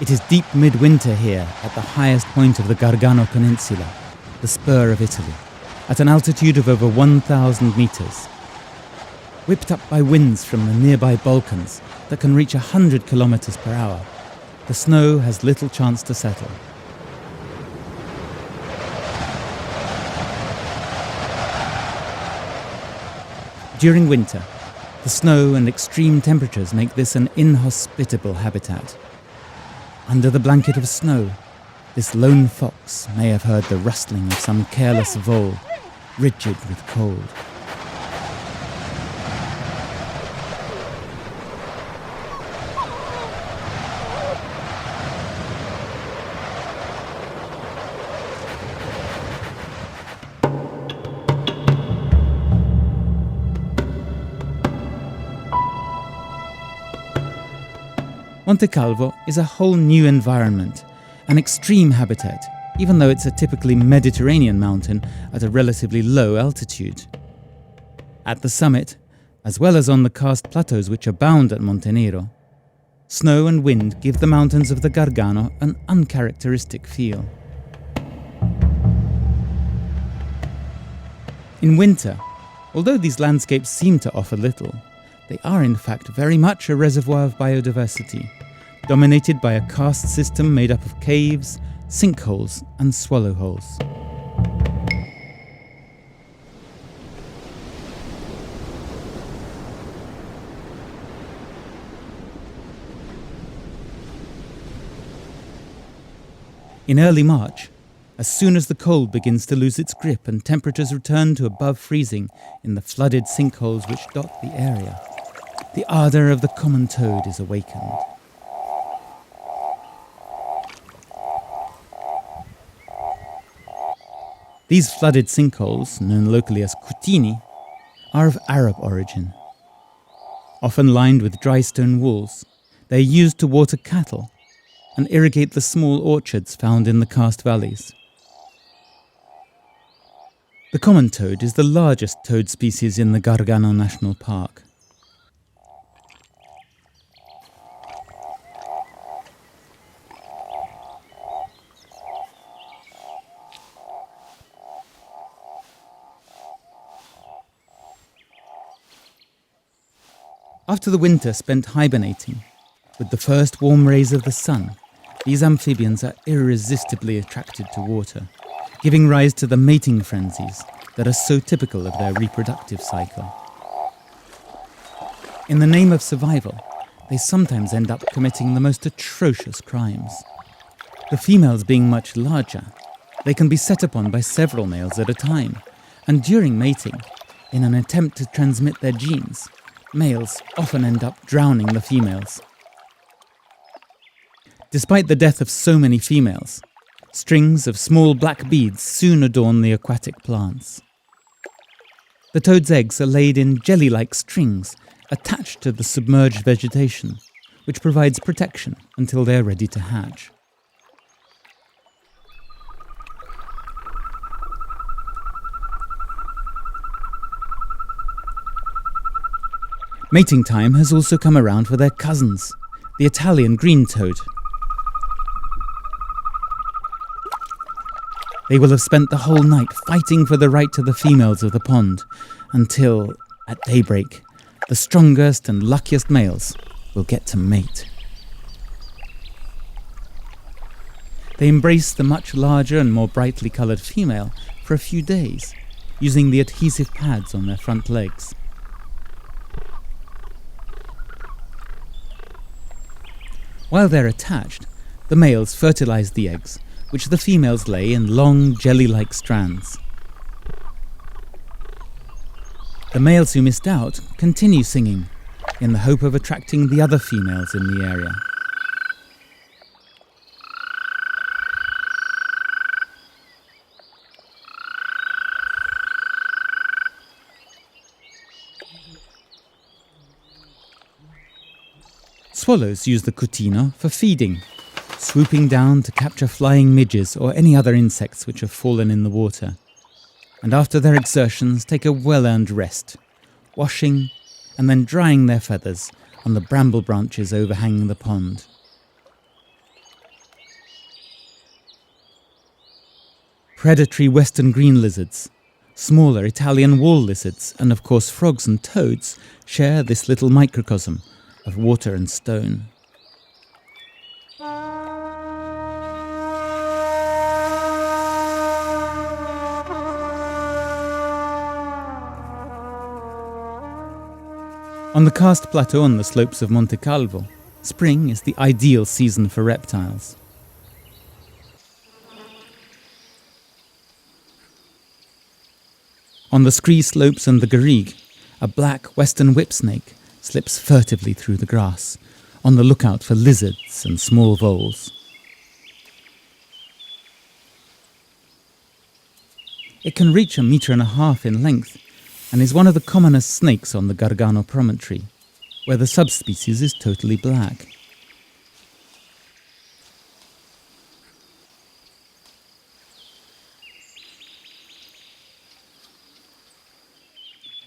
It is deep midwinter here at the highest point of the Gargano Peninsula, the spur of Italy, at an altitude of over 1,000 meters. Whipped up by winds from the nearby Balkans that can reach 100 kilometers per hour, the snow has little chance to settle. During winter, the snow and extreme temperatures make this an inhospitable habitat. Under the blanket of snow, this lone fox may have heard the rustling of some careless vole, rigid with cold. Monte Calvo is a whole new environment, an extreme habitat, even though it's a typically Mediterranean mountain at a relatively low altitude. At the summit, as well as on the karst plateaus which abound at Montenero, snow and wind give the mountains of the Gargano an uncharacteristic feel. In winter, although these landscapes seem to offer little, they are in fact very much a reservoir of biodiversity, dominated by a karst system made up of caves, sinkholes and swallow holes. In early March, as soon as the cold begins to lose its grip and temperatures return to above freezing in the flooded sinkholes which dot the area, the ardour of the common toad is awakened. These flooded sinkholes, known locally as cutini, are of Arab origin. Often lined with dry stone walls, they are used to water cattle and irrigate the small orchards found in the karst valleys. The common toad is the largest toad species in the Gargano National Park. After the winter spent hibernating, with the first warm rays of the sun, these amphibians are irresistibly attracted to water, giving rise to the mating frenzies that are so typical of their reproductive cycle. In the name of survival, they sometimes end up committing the most atrocious crimes. The females being much larger, they can be set upon by several males at a time, and during mating, in an attempt to transmit their genes, males often end up drowning the females. Despite the death of so many females, strings of small black beads soon adorn the aquatic plants. The toad's eggs are laid in jelly-like strings attached to the submerged vegetation, which provides protection until they are ready to hatch. Mating time has also come around for their cousins, the Italian green toad. They will have spent the whole night fighting for the right to the females of the pond, until, at daybreak, the strongest and luckiest males will get to mate. They embrace the much larger and more brightly coloured female for a few days, using the adhesive pads on their front legs. While they're attached, the males fertilise the eggs, which the females lay in long, jelly-like strands. The males who missed out continue singing, in the hope of attracting the other females in the area. Swallows use the cutino for feeding, swooping down to capture flying midges or any other insects which have fallen in the water, and after their exertions take a well-earned rest, washing and then drying their feathers on the bramble branches overhanging the pond. predatory western green lizards, smaller Italian wall lizards, and of course frogs and toads share this little microcosm of water and stone. On the karst plateau on the slopes of Monte Calvo, spring is the ideal season for reptiles. On the scree slopes and the garrigue, a black western whipsnake slips furtively through the grass, on the lookout for lizards and small voles. It can reach 1.5 meters in length and is one of the commonest snakes on the Gargano promontory, where the subspecies is totally black.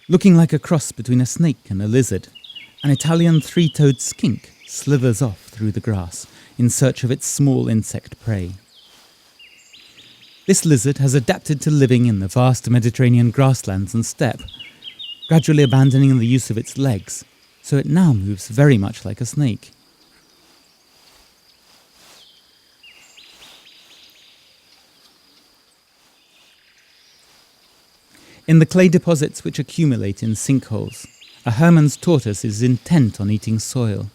Looking like a cross between a snake and a lizard, an Italian three-toed skink slithers off through the grass in search of its small insect prey. This lizard has adapted to living in the vast Mediterranean grasslands and steppe, gradually abandoning the use of its legs, so it now moves very much like a snake. In the clay deposits which accumulate in sinkholes, a Hermann's tortoise is intent on eating soil.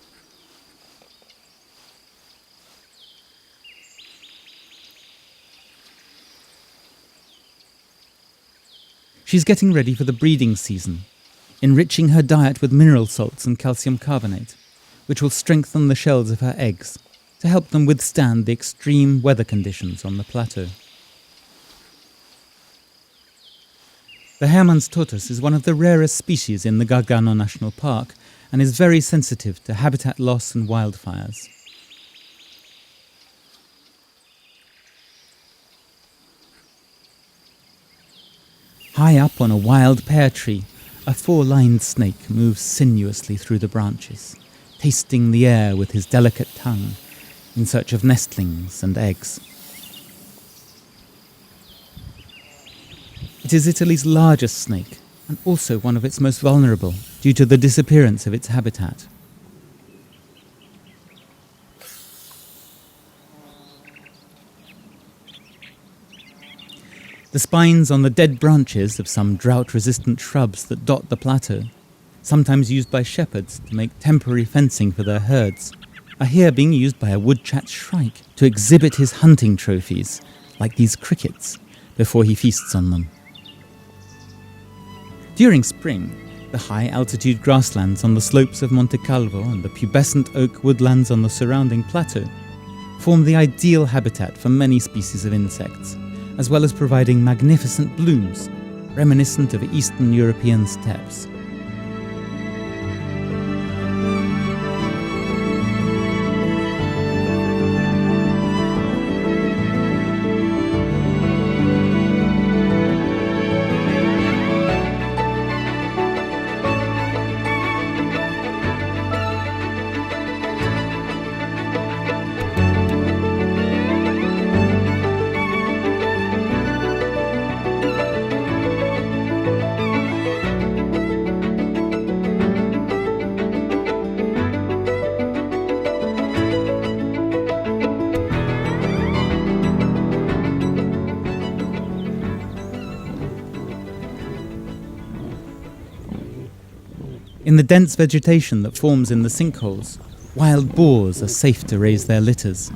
She's getting ready for the breeding season, enriching her diet with mineral salts and calcium carbonate, which will strengthen the shells of her eggs to help them withstand the extreme weather conditions on the plateau. The Hermann's tortoise is one of the rarest species in the Gargano National Park and is very sensitive to habitat loss and wildfires. High up on a wild pear tree, a four-lined snake moves sinuously through the branches, tasting the air with his delicate tongue in search of nestlings and eggs. It is Italy's largest snake and also one of its most vulnerable due to the disappearance of its habitat. The spines on the dead branches of some drought-resistant shrubs that dot the plateau, sometimes used by shepherds to make temporary fencing for their herds, are here being used by a woodchat shrike to exhibit his hunting trophies, like these crickets, before he feasts on them. During spring, the high-altitude grasslands on the slopes of Monte Calvo and the pubescent oak woodlands on the surrounding plateau form the ideal habitat for many species of insects, as well as providing magnificent blooms reminiscent of Eastern European steppes. In the dense vegetation that forms in the sinkholes, wild boars are safe to raise their litters,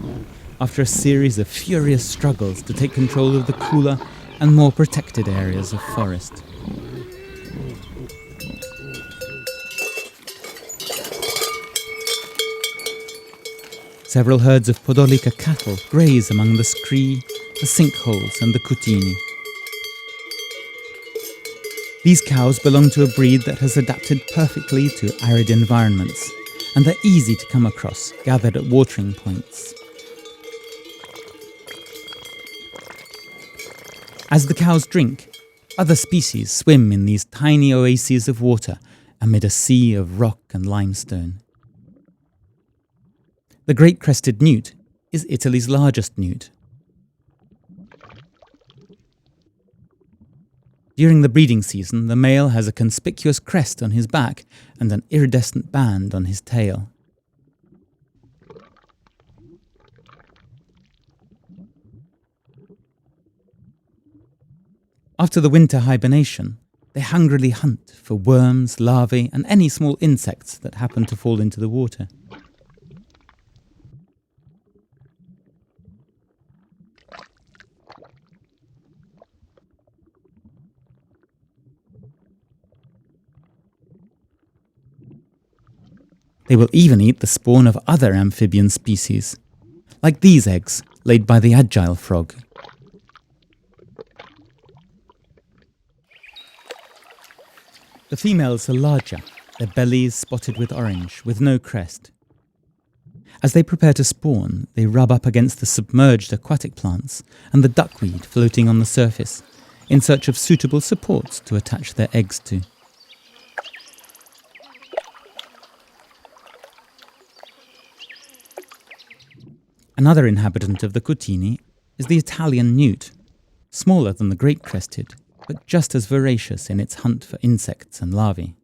after a series of furious struggles to take control of the cooler and more protected areas of forest. Several herds of Podolica cattle graze among the scree, the sinkholes and the cutini. These cows belong to a breed that has adapted perfectly to arid environments, and they're easy to come across, gathered at watering points. As the cows drink, other species swim in these tiny oases of water amid a sea of rock and limestone. The great crested newt is Italy's largest newt. During the breeding season, the male has a conspicuous crest on his back and an iridescent band on his tail. After the winter hibernation, they hungrily hunt for worms, larvae, and any small insects that happen to fall into the water. They will even eat the spawn of other amphibian species, like these eggs laid by the agile frog. The females are larger, their bellies spotted with orange, with no crest. As they prepare to spawn, they rub up against the submerged aquatic plants and the duckweed floating on the surface, in search of suitable supports to attach their eggs to. Another inhabitant of the Cutini is the Italian newt, smaller than the great crested, but just as voracious in its hunt for insects and larvae.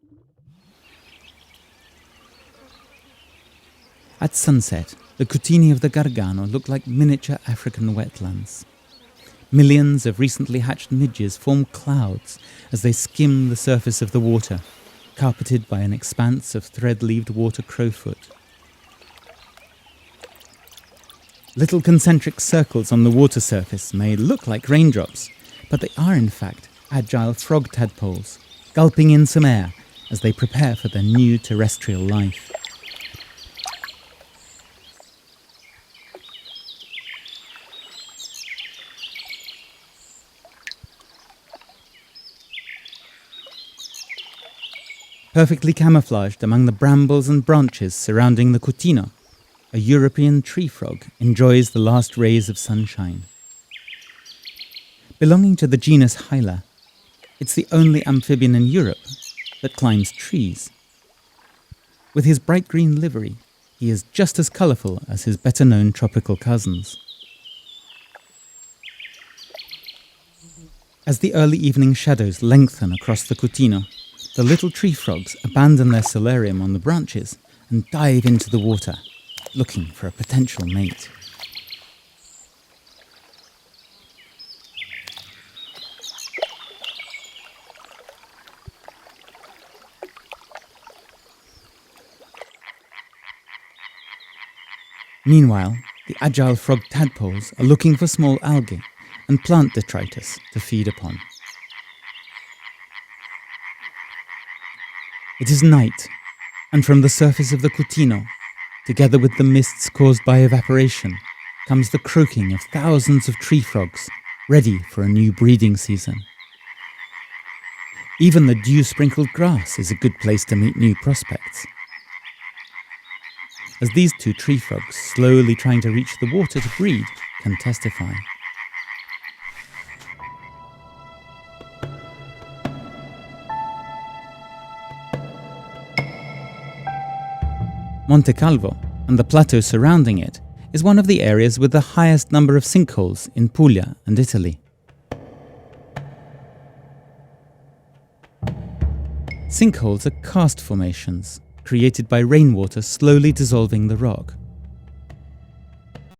At sunset, the Cutini of the Gargano look like miniature African wetlands. Millions of recently hatched midges form clouds as they skim the surface of the water, carpeted by an expanse of thread-leaved water crowfoot. Little concentric circles on the water surface may look like raindrops, but they are in fact agile frog tadpoles, gulping in some air as they prepare for their new terrestrial life. Perfectly camouflaged among the brambles and branches surrounding the Cutino, a European tree frog enjoys the last rays of sunshine. Belonging to the genus Hyla, it's the only amphibian in Europe that climbs trees. With his bright green livery, he is just as colourful as his better-known tropical cousins. As the early evening shadows lengthen across the Cutino, the little tree frogs abandon their solarium on the branches and dive into the water, looking for a potential mate. Meanwhile, the agile frog tadpoles are looking for small algae and plant detritus to feed upon. It is night, and from the surface of the Cutino, together with the mists caused by evaporation, comes the croaking of thousands of tree frogs, ready for a new breeding season. Even the dew-sprinkled grass is a good place to meet new prospects. As these two tree frogs, slowly trying to reach the water to breed, can testify. Monte Calvo, and the plateau surrounding it, is one of the areas with the highest number of sinkholes in Puglia and Italy. Sinkholes are karst formations, created by rainwater slowly dissolving the rock.